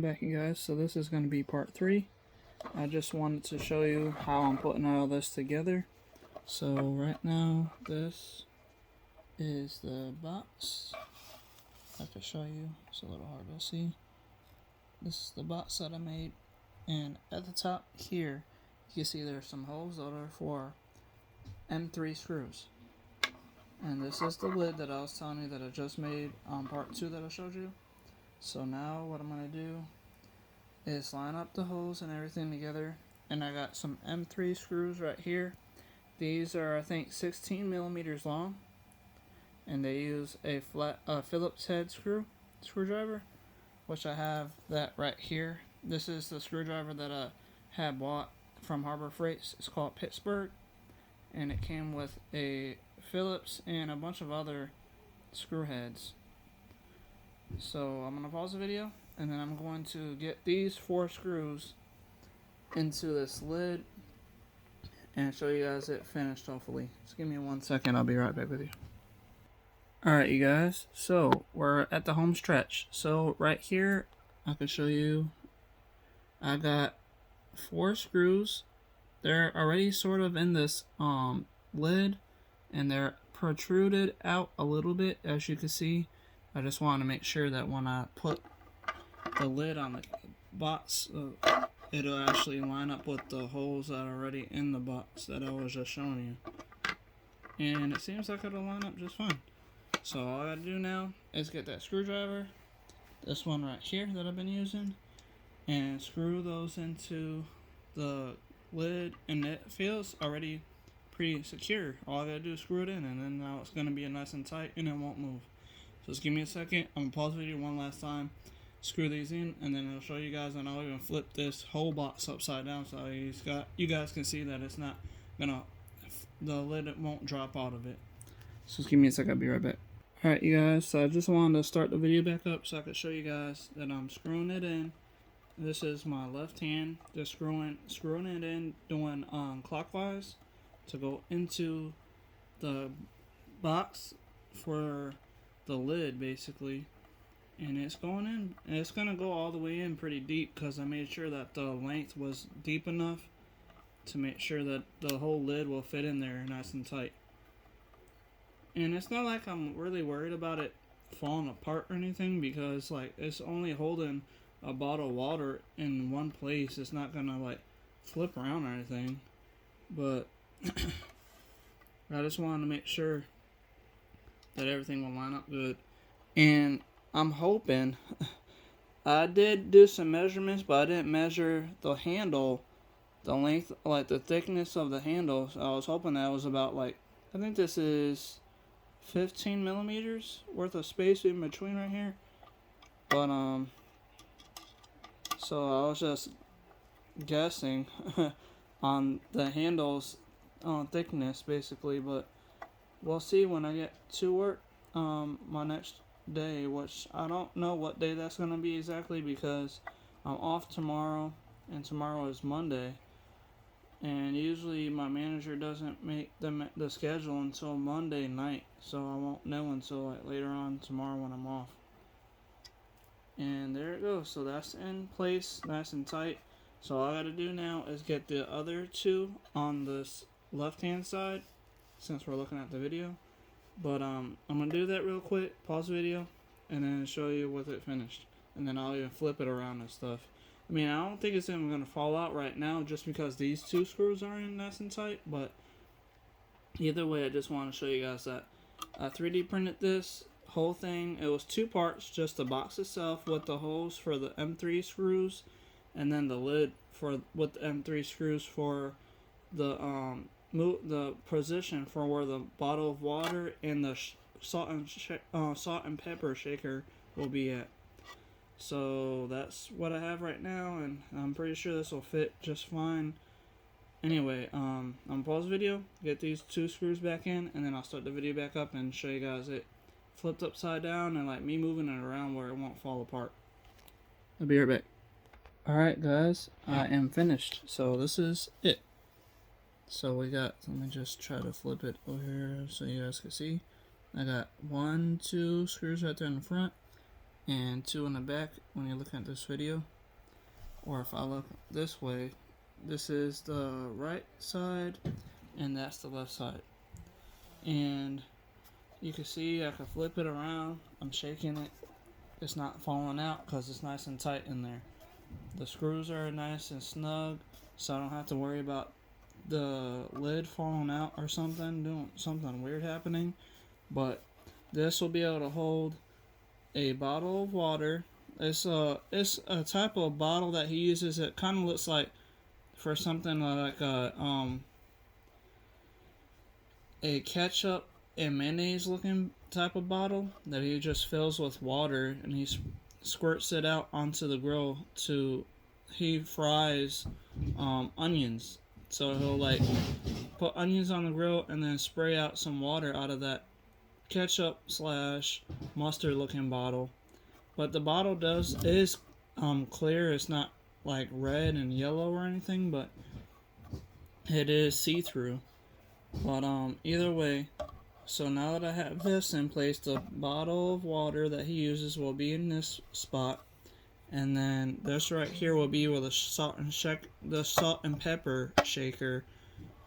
Back, you guys. So this is going to be part 3. I just wanted to show you how I'm putting all this together. So right now this is the box. I have to show you, it's a little hard to see. This is the box that I made, and at the top here you can see there's some holes that are for M3 screws. And this is the lid that I was telling you that I just made on part 2 that I showed you. So now what I'm going to do is line up the holes and everything together, and I got some M3 screws right here. These are, I think, 16 millimeters long, and they use a flat Phillips head screwdriver, which I have that right here. This is the screwdriver that I had bought from Harbor Freight. It's called Pittsburgh, and it came with a Phillips and a bunch of other screw heads. So I'm going to pause the video, and then I'm going to get these 4 screws into this lid and show you guys it finished, hopefully. Just give me 1 second, I'll be right back with you. Alright, you guys, so we're at the home stretch. So right here, I can show you, I got 4 screws. They're already sort of in this lid, and they're protruded out a little bit, as you can see. I just want to make sure that when I put the lid on the box, it'll actually line up with the holes that are already in the box that I was just showing you. And it seems like it'll line up just fine. So all I gotta do now is get that screwdriver, this one right here that I've been using, and screw those into the lid, and it feels already pretty secure. All I gotta do is screw it in, and then now it's gonna be nice and tight and it won't move. So just give me a second. I'm gonna pause the video one last time, screw these in, and then I'll show you guys, and I'll even flip this whole box upside down so you guys can see that it's not gonna, the lid won't drop out of it. So just give me a second, I'll be right back. Alright, you guys, so I just wanted to start the video back up so I could show you guys that I'm screwing it in. This is my left hand, just screwing it in, doing clockwise to go into the box for the lid, basically. And it's going in, and it's gonna go all the way in pretty deep, because I made sure that the length was deep enough to make sure that the whole lid will fit in there nice and tight. And it's not like I'm really worried about it falling apart or anything, because like it's only holding a bottle of water in one place. It's not gonna like flip around or anything, but I just wanted to make sure that everything will line up good. And I'm hoping, I did do some measurements, but I didn't measure the handle, the length, like the thickness of the handle. So I was hoping that was about, like, I think this is 15 millimeters worth of space in between right here. But so I was just guessing on the handle's thickness, basically. But we'll see when I get to work my next day, which I don't know what day that's gonna be exactly, because I'm off tomorrow, and tomorrow is Monday, and usually my manager doesn't make the schedule until Monday night, so I won't know until like later on tomorrow when I'm off. And there it goes. So that's in place, nice and tight. So all I gotta do now is get the other 2 on this left hand side, since we're looking at the video. But I'm gonna do that real quick, pause the video, and then show you with it finished. And then I'll even flip it around and stuff. I mean, I don't think it's even gonna fall out right now, just because these 2 screws are in nice and tight. But either way, I just want to show you guys that I 3D printed this whole thing. It was 2 parts, just the box itself with the holes for the M3 screws, and then the lid with the M3 screws for the position for where the bottle of water and the salt and pepper shaker will be at. So that's what I have right now, and I'm pretty sure this will fit just fine. Anyway, I'm gonna pause the video, get these 2 screws back in, and then I'll start the video back up and show you guys it flipped upside down, and like me moving it around where it won't fall apart. I'll be right back. Alright guys, I am finished. So this is it. So we got, let me just try to flip it over here so you guys can see. I got 1, 2 screws right there in the front, and 2 in the back when you're looking at this video. Or if I look this way, this is the right side and that's the left side. And you can see I can flip it around. I'm shaking it. It's not falling out because it's nice and tight in there. The screws are nice and snug, so I don't have to worry about the lid falling out or something, doing something weird happening. But this will be able to hold a bottle of water. It's a type of bottle that he uses. It kind of looks like for something like a ketchup and mayonnaise looking type of bottle that he just fills with water and he squirts it out onto the grill he fries onions. So he'll like put onions on the grill and then spray out some water out of that ketchup / mustard looking bottle. But the bottle is clear. It's not like red and yellow or anything, but it is see-through. But either way, so now that I have this in place, the bottle of water that he uses will be in this spot, and then this right here will be where the salt and pepper shaker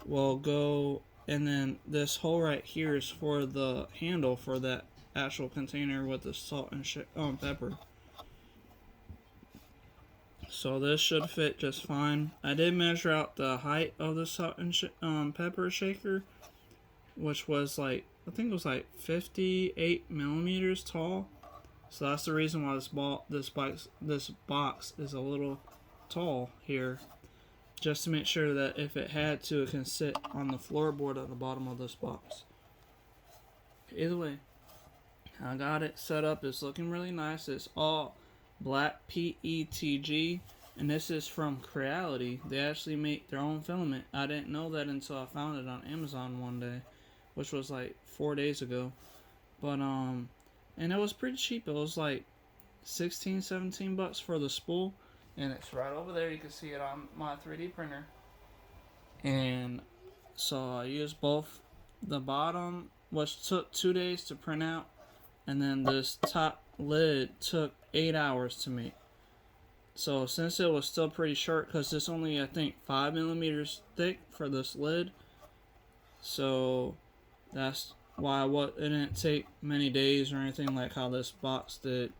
will go, and then this hole right here is for the handle for that actual container with the salt and pepper. So this should fit just fine. I did measure out the height of the salt and pepper shaker, which was like, I think it was like 58 millimeters tall. So that's the reason why this box is a little tall here, just to make sure that if it had to, it can sit on the floorboard at the bottom of this box. Either way, I got it set up. It's looking really nice. It's all black PETG, and this is from Creality. They actually make their own filament. I didn't know that until I found it on Amazon one day, which was like 4 days ago. But and it was pretty cheap. It was like 16-17 bucks for the spool, and it's right over there. You can see it on my 3D printer. And so I used both the bottom, which took 2 days to print out, and then this top lid took 8 hours to make. So since it was still pretty short, because it's only I think 5 millimeters thick for this lid, so that's why it didn't take many days or anything like how this box did.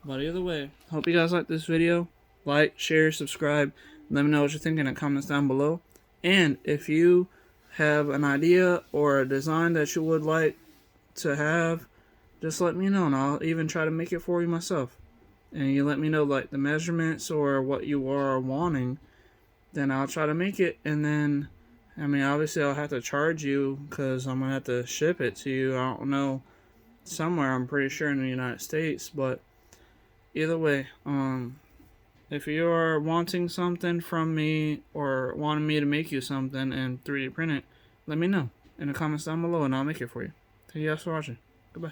But either way, hope you guys like this video. Like, share, subscribe. Let me know what you think in the comments down below. And if you have an idea or a design that you would like to have, just let me know, and I'll even try to make it for you myself. And you let me know like the measurements or what you are wanting, then I'll try to make it. And then, I mean, obviously I'll have to charge you because I'm gonna have to ship it to you. I don't know, somewhere, I'm pretty sure in the United States. But either way, if you are wanting something from me or wanting me to make you something and 3D print it, let me know in the comments down below and I'll make it for you. Thank you guys for watching. Goodbye.